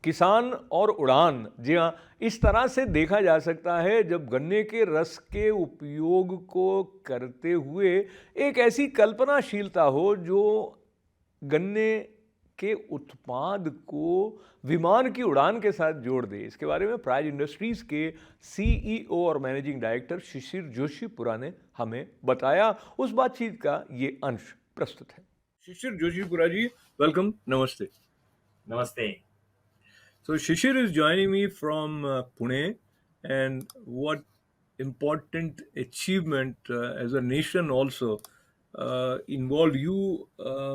किसान और उड़ान, जी हाँ, इस तरह से देखा जा सकता है जब गन्ने के रस के उपयोग को करते हुए एक ऐसी कल्पनाशीलता हो जो गन्ने के उत्पाद को विमान की उड़ान के साथ जोड़ दे। इसके बारे में प्राइज इंडस्ट्रीज के सीईओ और मैनेजिंग डायरेक्टर शिशिर जोशीपुरा ने हमें बताया। उस बातचीत का ये अंश प्रस्तुत है। शिशिर जोशीपुरा जी, वेलकम, नमस्ते। Namaste. So Shishir is joining me from Pune, and what important achievement as a nation also involved you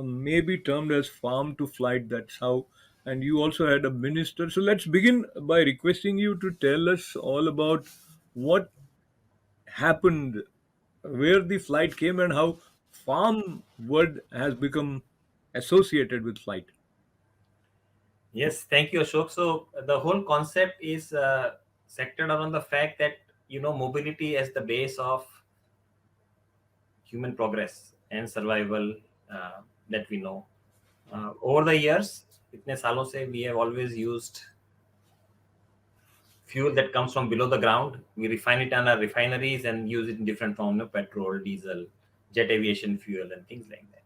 may be termed as farm to flight. That's how, and you also had a minister. So let's begin by requesting you to tell us all about what happened, where the flight came, and how farm word has become associated with flight. Yes, thank you, Ashok. So the whole concept is centered around the fact that mobility as the base of human progress and survival that we know. Over the years, इतने सालों से we have always used fuel that comes from below the ground. We refine it in our refineries and use it in different forms, petrol, diesel, jet aviation fuel, and things like that.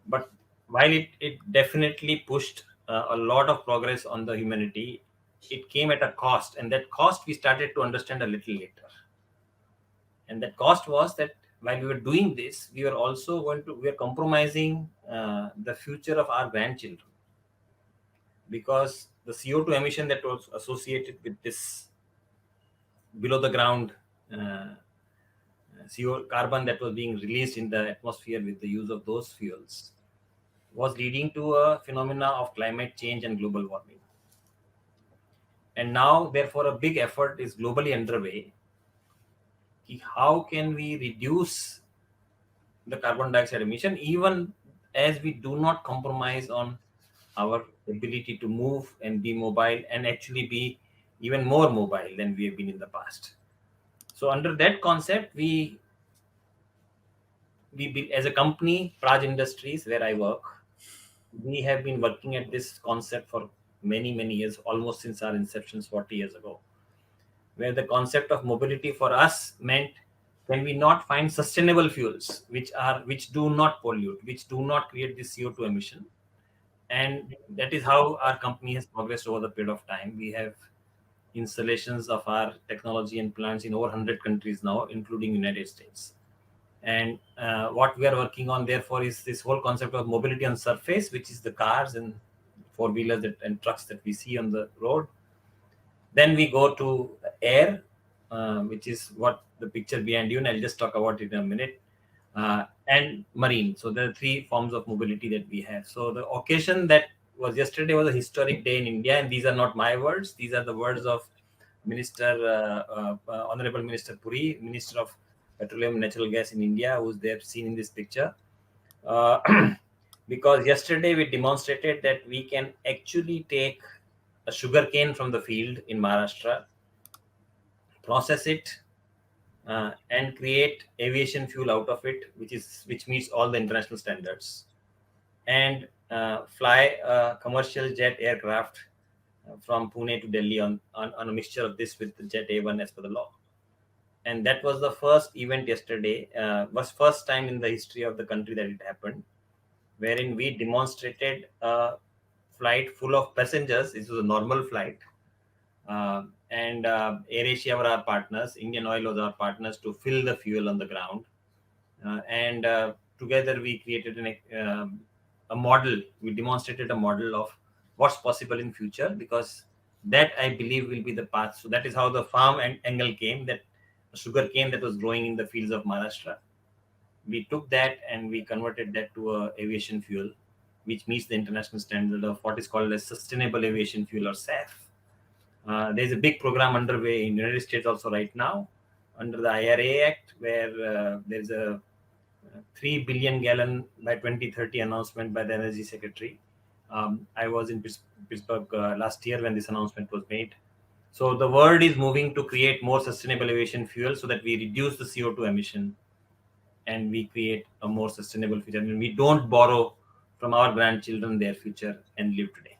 But while it definitely pushed a lot of progress on the humanity, it came at a cost, and that cost we started to understand a little later. And that cost was that while we were doing this, we were compromising the future of our grandchildren, because the CO2 emission that was associated with this below the ground CO carbon that was being released in the atmosphere with the use of those fuels was leading to a phenomena of climate change and global warming. And now, therefore, a big effort is globally underway. How can we reduce the carbon dioxide emission even as we do not compromise on our ability to move and be mobile and actually be even more mobile than we have been in the past? So, under that concept, as a company, Praj Industries, where I work, we have been working at this concept for many years, almost since our inception 40 years ago, where the concept of mobility for us meant, can we not find sustainable fuels which do not pollute, which do not create this CO2 emission? And that is how our company has progressed over the period of time. We have installations of our technology and plants in over 100 countries now, including United States. And what we are working on, therefore, is this whole concept of mobility on surface, which is the cars and four-wheelers and trucks that we see on the road. Then we go to air, which is what the picture behind you, and I'll just talk about it in a minute, and marine. So there are three forms of mobility that we have. So the occasion that was yesterday was a historic day in India, and these are not my words. These are the words of Honorable Minister Puri, Minister of Petroleum and Natural Gas in India, who's there seen in this picture. Because yesterday we demonstrated that we can actually take a sugar cane from the field in Maharashtra, process it, and create aviation fuel out of it, which meets all the international standards, and fly a commercial jet aircraft from Pune to Delhi on a mixture of this with the Jet A1 as per the law. And that was the first event yesterday, was first time in the history of the country that it happened, wherein we demonstrated a flight full of passengers. This was a normal flight. And AirAsia were our partners. Indian Oil was our partners to fill the fuel on the ground. And together we created a model. We demonstrated a model of what's possible in future, because that, I believe, will be the path. So that is how the farm angle came, that sugar cane that was growing in the fields of Maharashtra. We took that and we converted that to a aviation fuel, which meets the international standard of what is called as sustainable aviation fuel, or SAF. There's a big program underway in the United States also right now under the IRA Act, where there's a 3 billion gallon by 2030 announcement by the Energy Secretary. I was in Pittsburgh last year when this announcement was made. So the world is moving to create more sustainable aviation fuel so that we reduce the CO2 emission and we create a more sustainable future. And we don't borrow from our grandchildren their future and live today.